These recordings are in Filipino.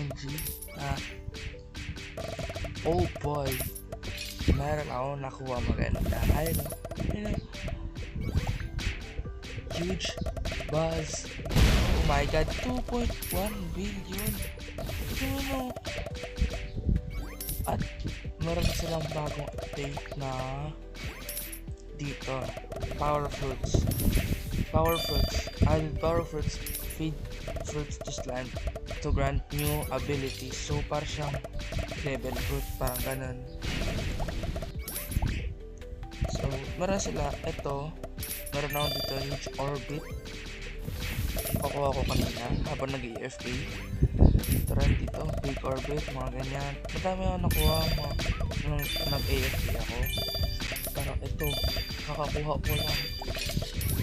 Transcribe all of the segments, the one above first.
OMG. Oh boy. Meron ako nakuha maganda. Ayun. Huge buzz. Oh my god, 2.1 billion. Ano? At meron silang bagong update na dito. Power fruits. Added power fruits feed fruits to land to grant new abilities. So para siyang level fruit, parang ganun. So meron sila. Ito, meron ako dito huge orbit. Pakuha ko kanina habang nag-AFK. Ito rin dito, big orbit, mga ganyan. Madami ako nakuha nung nag-AFK ako. Pero ito, kakakuha ko lang.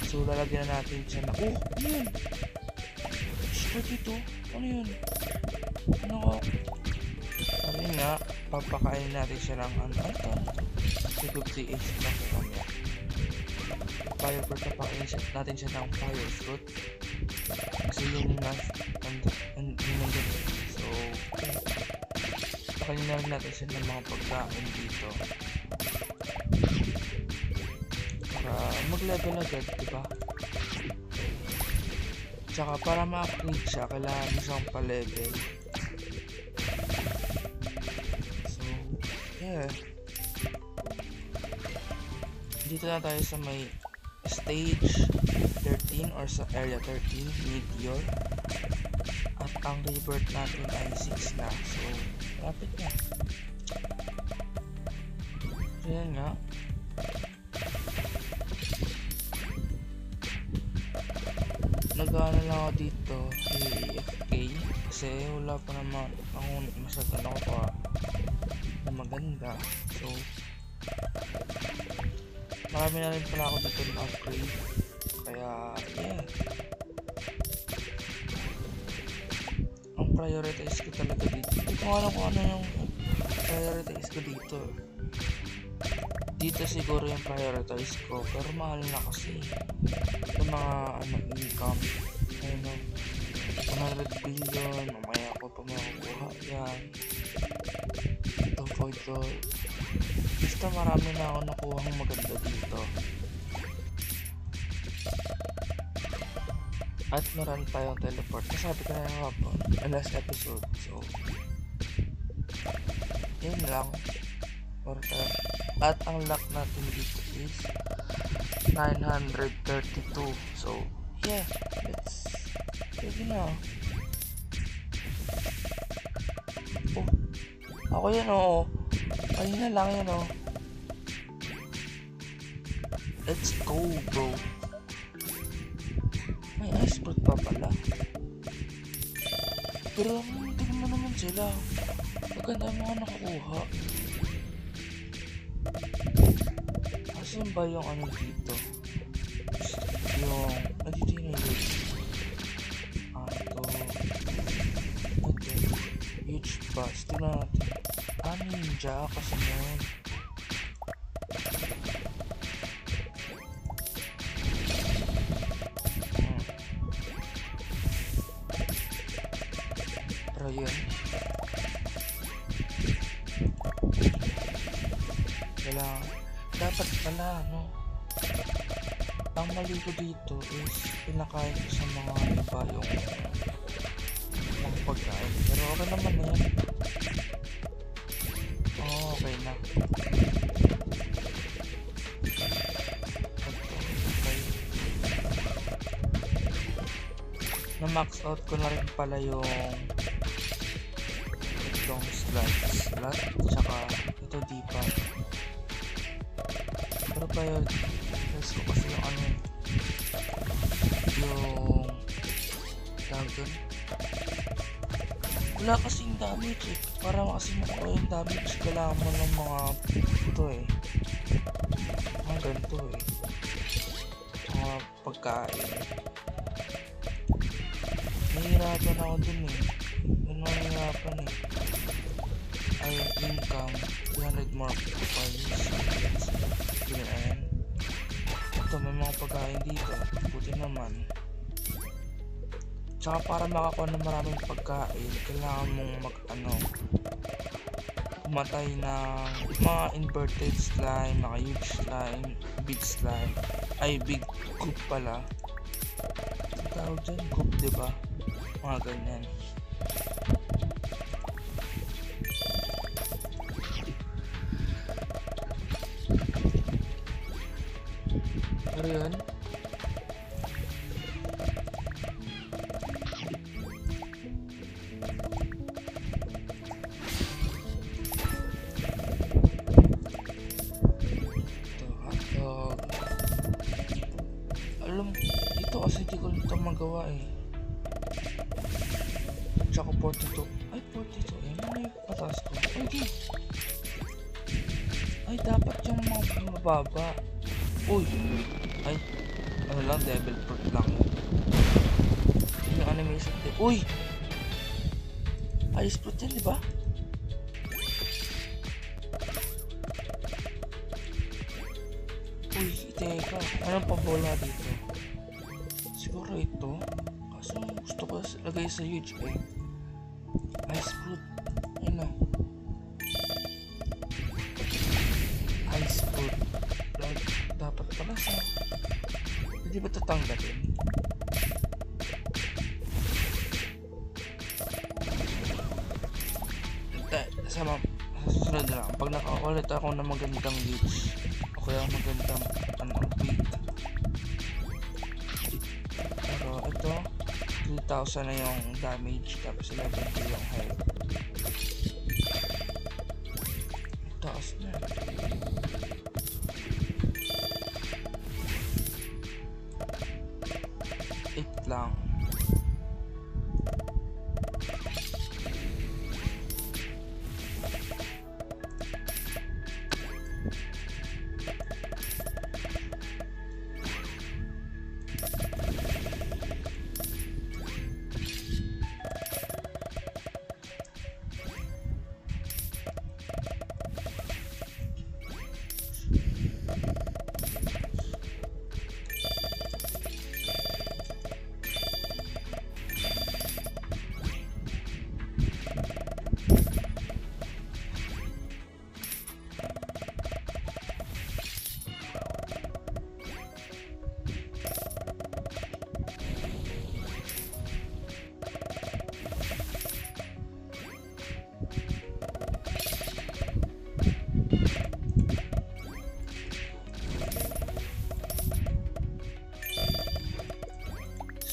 So lalagyan na natin siya na, oh, ano yun? Shit ito, ano yun? Ano ko? Ano yun nga, papakain natin siya ng ano ito. 250 HP lang ko kami. Fire fruit, papakain natin siya ng fire fruit. Kasi yung nandun. So, pakain na rin natin siya ng mga pagkain dito. Para mag-level agad, diba? Tsaka para ma-upgrade siya, kailangan mo siyang pa-level. So, yeah. Dito na tayo sa may stage 13 or sa area 13, meteor. At ang rebirth natin ay 6 na. So, rapid na. Ayan nga. Nag-ano lang ako dito, AFK. Kasi wala pa naman ako masyado nakuha na maganda. So, marami na rin pala ako dito na upgrade. Kaya, yeah. Ang prioritize ko talaga dito. Hindi ko alam kung ano yung prioritize ko dito. Dito siguro yung prioritize ko. Pero mahal na kasi. Yung mga income. Ano, 100 billion. Mamaya ako pa makukuha yan. Ito, void roll. Basta marami na ako nakuhang maganda dito. At meron tayong teleport. Nasabi ko na yung hapon. Last episode. So, yun lang. At ang luck natin dito is 932. So, yeah. Let's pwede na. Oh, ako yan oh. Ayun na lang yan oh. Let's go bro. May ice fruit pa pala. Pero tingnan mo naman sila. Maganda mo nga nakakuha. Asan ba yung ano dito? Yung nandito yun yung ito. Huge bus. Tingnan natin. Ninja kasi yun. Pero yun. Dapat pala, no? Ang mali ko dito is pinakain ko sa mga iba yung mga pagkain. Pero okay naman na yan. Okay na. Okay. Na-max out ko na rin pala yung itong slot tsaka ito di pa. Pero prioritize ko kasi yung ano yung tawag dun. Wala kasing damage eh. Para kasi makuha yung damage, kailangan mo ng mga ito eh. Mga ganito eh. Mga pagkain. Nahihirapan ako dun eh. Yun ang nahihirapan eh. Ay, income. 300 more coins. Ayan. Ito, may mga pagkain dito. Buti naman. Tsaka para makakuha ng maraming pagkain, kailangan mong pumatay ng mga inverted slime, mga huge slime, big slime, ay big goop pala. Ang tawag dyan, goop, diba? Mga ganyan. Pero yun, alam, ito kasi di ko ito magawa eh. Tsaka 42. Ay, 42 eh. Ano yung patas ko? Ay, di. Ay, dapat yung mga mababa. Uy. Ay, ano lang, devil fruit lang yun. Yung animation din. Uy! Ice fruit yan, diba? Uy, teka. Anong pabola dito? Siguro ito. Kaso gusto ko lagay sa huge eh. Ice fruit. Ayun na. Ice fruit. Dapat pala sa... Hindi ba tatanggalin? Sa susunod na lang. Pag nakakulit ako ng magandang huge. O kaya magandang beat. Pero ito 3,000 na yung damage, tapos 11k yung health. Taas na. 8 lang.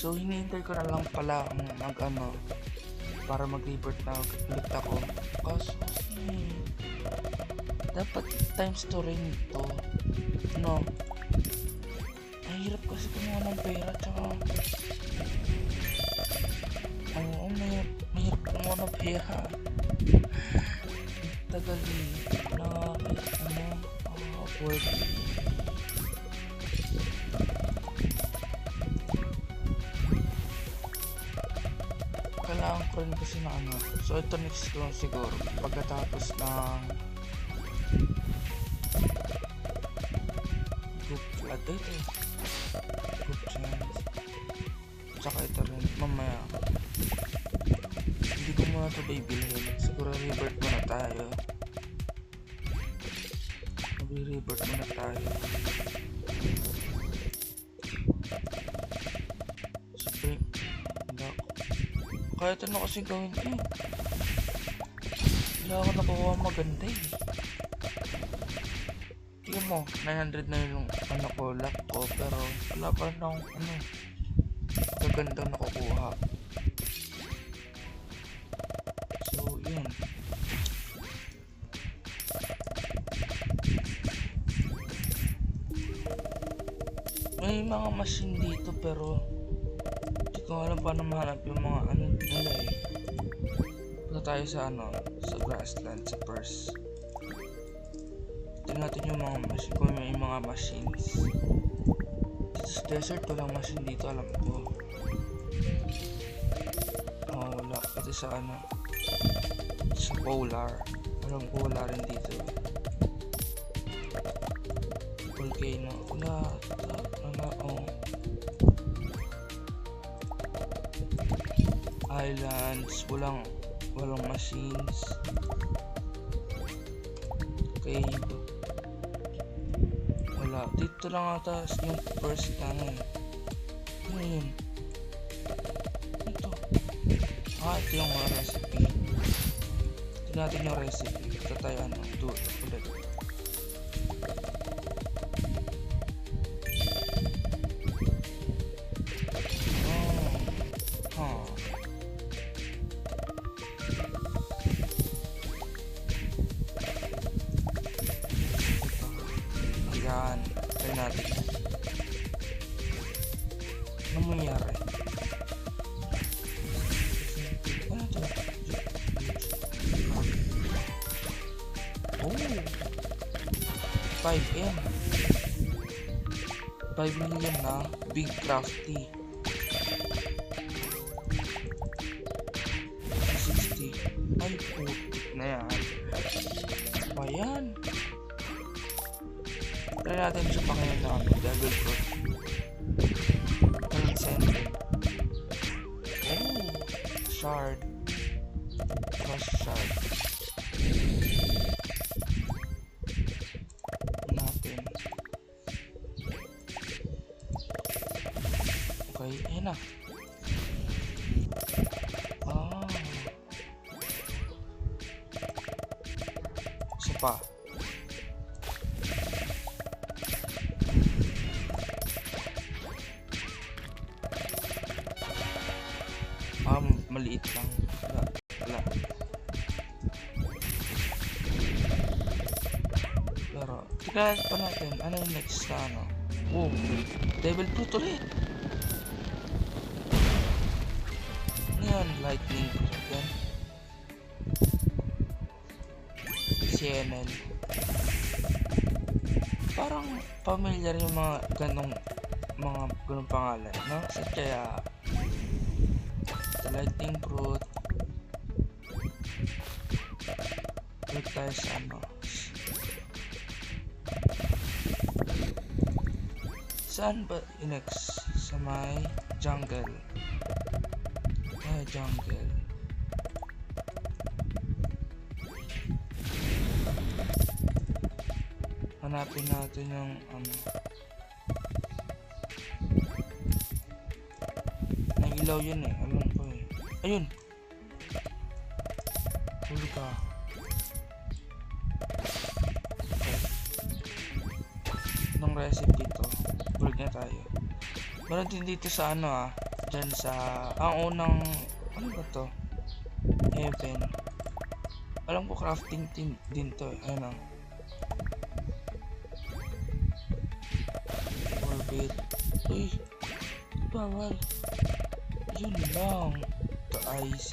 So hinihintay ko na lang pala para mag-revert na ulit ako. Kasi dapat times 2 rin ito. No. Mahirap kasi kumuha ng pera, tsaka mahirap kumuha ng pera. Tagal na upward. Kailangan ko rin kasi na so ito next ko siguro pagkatapos ng group flat ito group chance, tsaka ito rin mamaya. Hindi ko muna ito bibilhin, siguro revert muna tayo, mag-revert muna tayo. Kaya ito na kasi gawin ko. Wala ako nakuha maganda eh. Tingnan mo, 900 na yung lock ko, pero wala pa rin akong magandang nakukuha. So yun. May mga machine dito pero kung alam paano mahanap yung mga nila eh. Punta tayo sa sa grassland, sa purse. Tingnan natin yung mga machine, kung may mga machines. Dito sa desert walang machine dito, alam ko. Wala. Pati sa sa polar. Alam ko wala rin dito. Volcano. Wala. Highlands, walang machines. Okay. Wala. Dito lang ata yung first ano. Ano yun? Ito. Ito yung recipe. Ito natin yung recipe. Ito tayo do ulit. Ayan. Try natin. Ano mangyari? Ano ito? Oh! 5M. 5 million na. Big crafty. 60. Ay, putik na yan. Ayan. Try natin siya pakinggan namin. Devil fruit. Oh! Shard. Crush shard. Natin. Okay, ayan na. Isa pa. Maliit lang. Wala. Pero, tignan pa natin. Ano yung next na ano? Wow! Devil fruit ulit! Ano yan? Lightning fruit yan? CNN. Parang familiar yung mga ganong pangalan, no? Sa kaya lightning fruit. Click tayo sa ano. Saan ba next? Sa may jungle. Jungle. Hanapin natin yung ano. Nailaw yun eh. Alam ko eh. Ayun! Huli ka. Okay. Anong recipe to? Bulag na tayo. Meron din dito sa ano dyan sa ang unang ano ba to? Heaven. Alam ko crafting din to eh. Ayun Orbit. Uy! Bawal. Yun lang. Ito IC.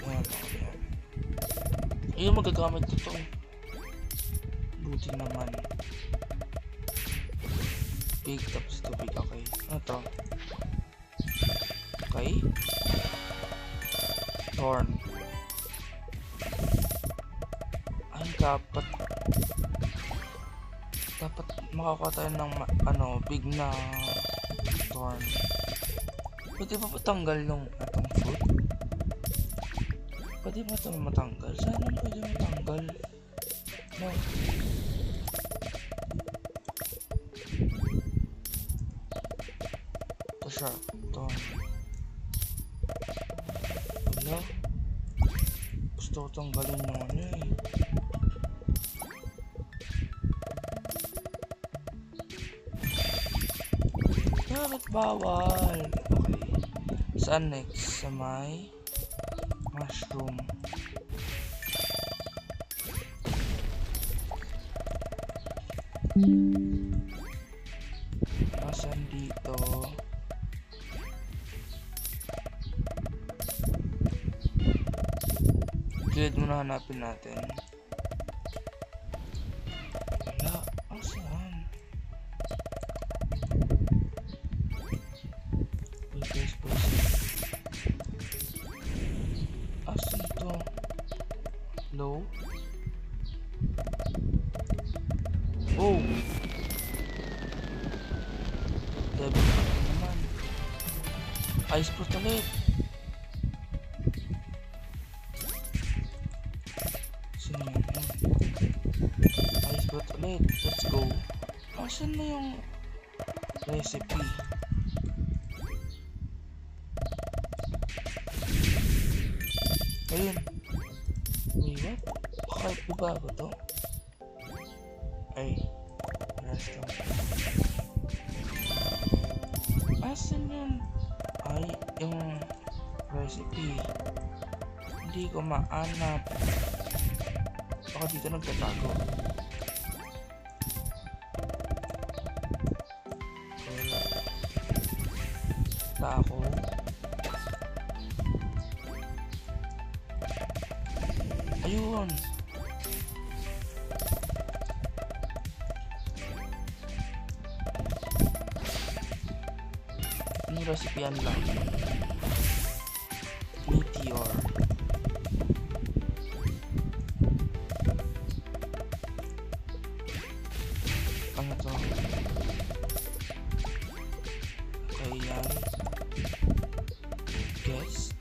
Ayan. Ayun, magagamit ko to. Buti naman. Big tapos to big. Okay. Ano to? Okay. Thorn. Ay, dapat makakuha tayo ng big na thorn. Pwede ba matanggal yung atong fruit? Pwede ba ito matanggal? Saan pwede matanggal? No. Ito siya. Thorn. Wala. Gusto ko tanggalin yung ano eh. Bakit bawal? Okay. Saan next? Sa may mushroom. Nasaan dito? Guide muna hanapin natin. Wala. Saan? Asan ito? Low? Oh! Devil naman. Ice fruit ulit. Sino yun? Ice fruit ulit. Let's go. Asan na yung recipe? Ayun. Wait, what? Kahit iba ba to? Ay. Last lang. Asan yun? Ay, yung recipe. Hindi ko maanap. Baka dito nagtatago. Wala. Tako. Ayun. Yung recipe yan lang. Meteor. Ano to? Okay, yan. Guess.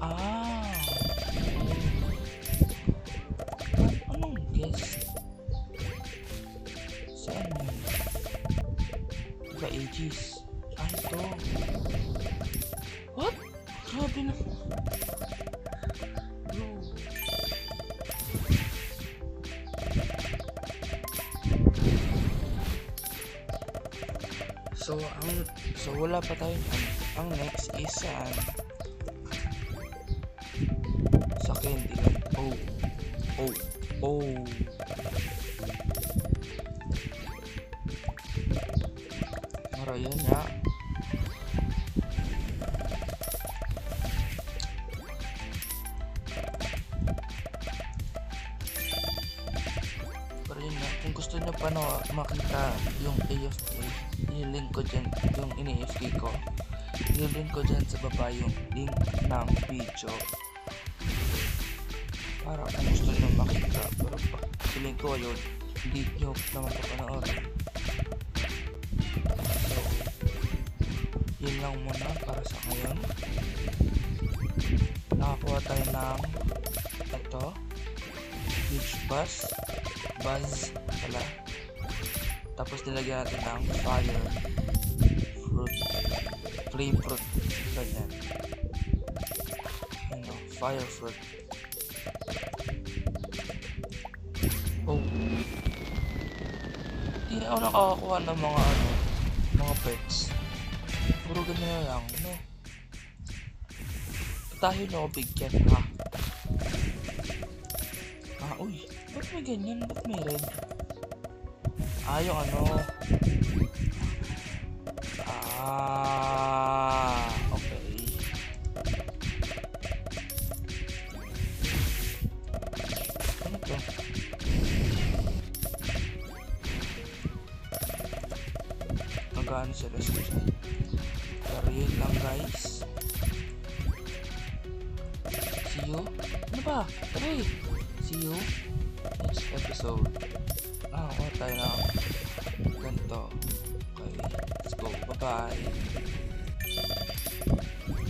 Ah. Anong guess? Saan yun? Diba ages? Ah, ito. What? Grabe na. Bro. So wala pa tayo. Ang next is sa Candyland. Oh. Mara yun ya. Pero yun na. Kung gusto nyo pa makita yung AFK, i-link ko dyan yung ini-AFK ko. I-link ko dyan sa baba yung link ng video. Para kung gusto nyo makita. Pero i-link ko yun, hindi nyo naman papanood. So, yun lang muna para sa ngayon. Nakakuha tayo ng ito, Peach Buzz pala. Tapos nilagyan natin ng Fire Fruit, Flame Fruit, ganyan. Ano, Fire Fruit. Oh, hindi na ako nakakakuha ng mga pets. Puro ganyan lang, no? Tayo na ako bigyan, ha? Uy, ba't may ganyan? Ba't may red? Yung okay. Ano to? Magkano sila siya? Pero yun lang, guys. See you? Ano ba? Tari! See you next episode. What tayo na ganito. Okay, let's go. Bye bye.